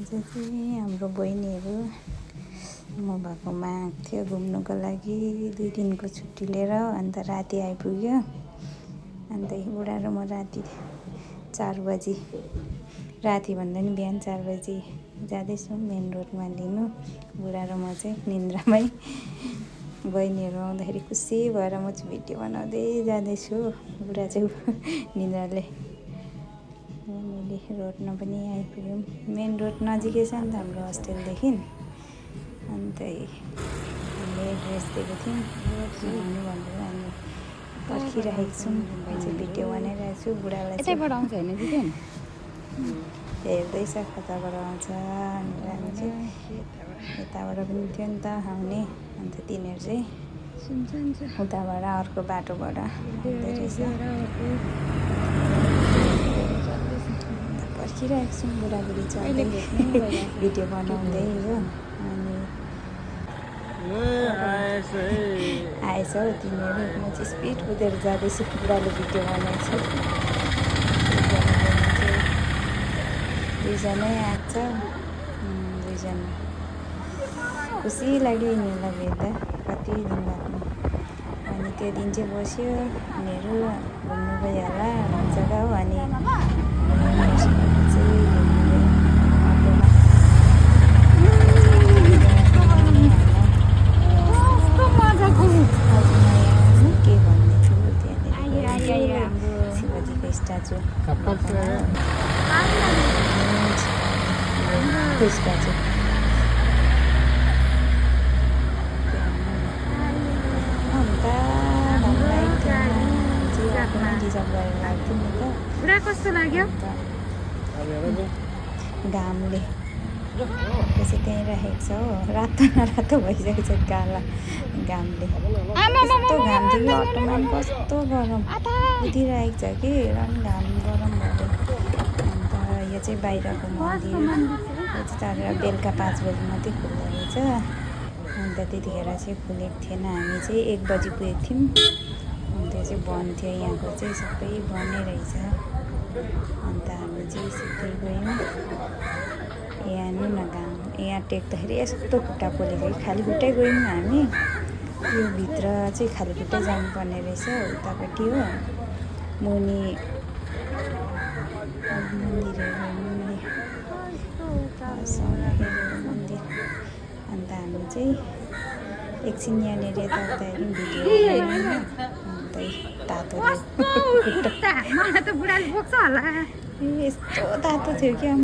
चाहिँ हाम्रो बहिनीहरू म भएकोमा आएको थियो घुम्नुको लागि 2 दिनको छुट्टी लिएर। अन्त राति आइपुग्यो। अन्त बुढा र म राति 4 बजी, राति भन्दा नि बिहान 4 बजी जाँदैछौँ मेन रोडमा लिनु। बुढा र म चाहिँ निन्द्रामै। बहिनीहरू आउँदाखेरि खुसी भएर म चाहिँ भिडियो बनाउँदै जाँदैछु। बुढा चाहिँ निन्द्राले। हामीले रोडमा पनि आइपुग्यौँ। मेन रोड नजिकै छ नि त हाम्रो होस्टेलदेखि। अन्त हामीले एड्रेस दिएको थियौँ आउनु भनेर हामी पर्खिरहेको छौँ। म चाहिँ भिडियो बनाइरहेको छु। बुढालाई यतैबाट आउँछ होइन दिदी? हेर्दैछ कताबाट आउँछ भनेर। हामी चाहिँ यताबाट पनि थियो नि त आउने। अन्त तिनीहरू चाहिँ उताबाट अर्को बाटोबाट आउँदै रहेछ। पर्खिरहेको छौँ बुढाबुढी चल्दै भिडियो बनाउँदै हो। अनि आएछ हौ तिनीहरू। म चाहिँ स्पिड कुदेर जाँदैछु। बुढाले भिडियो बनाएछ। दुईजनै आएको छ। दुईजना खुसी लाग्यो यिनीहरूलाई भेट्दा। कति दिन बादमा। अनि त्यो दिन चाहिँ बस्यो। उनीहरू घुम्नु गयो होला राम्रो जग्गा हो। अनि चाहिँ घुम्नु गयो अटोमा। के भन्ने थियो त्यहाँनिर शिवजीको स्ट्याचु। त्यो स्ट्याचु रिजर्भ गरेर लाग्थ्यो नि त। बुढा कस्तो लाग्यो? घामले त्यसै त्यहीँ राखेको छ हो। रातो नरातो भइसकेको छ काला घामले। कस्तो घाम थियो कि अटोमा पनि कस्तो गरम कुदिरहेको छ कि झन् घाम गरम भयो। अन्त यो चाहिँ बाहिरको मन्दिर। यो चाहिँ तर बेलुका 5 बजी मात्रै खुल्दो रहेछ। अन्त त्यतिखेर चाहिँ खुलेको थिएन। हामी चाहिँ 1 बजी पुगेको थियौँ। त्यो चाहिँ बन्द थियो। यहाँको चाहिँ सबै बन्दै रहेछ। अन्त हामी चाहिँ सिधै गयौँ। यहाँ हेर्नु न घाम। यहाँ टेक्दाखेरि यस्तो खुट्टा पोलेको कि खाली खुट्टै गयौँ हामी। यो भित्र चाहिँ खाली खुट्टै जानुपर्ने रहेछ। उतापट्टि हो मुनि मन्दिर। अन्त हामी चाहिँ एकछिन यहाँनिर यताउता हेऱ्यौँ भिडियो। तातो मलाई त बुढाले बोक्छ होला। यस्तो तातो थियो क्या।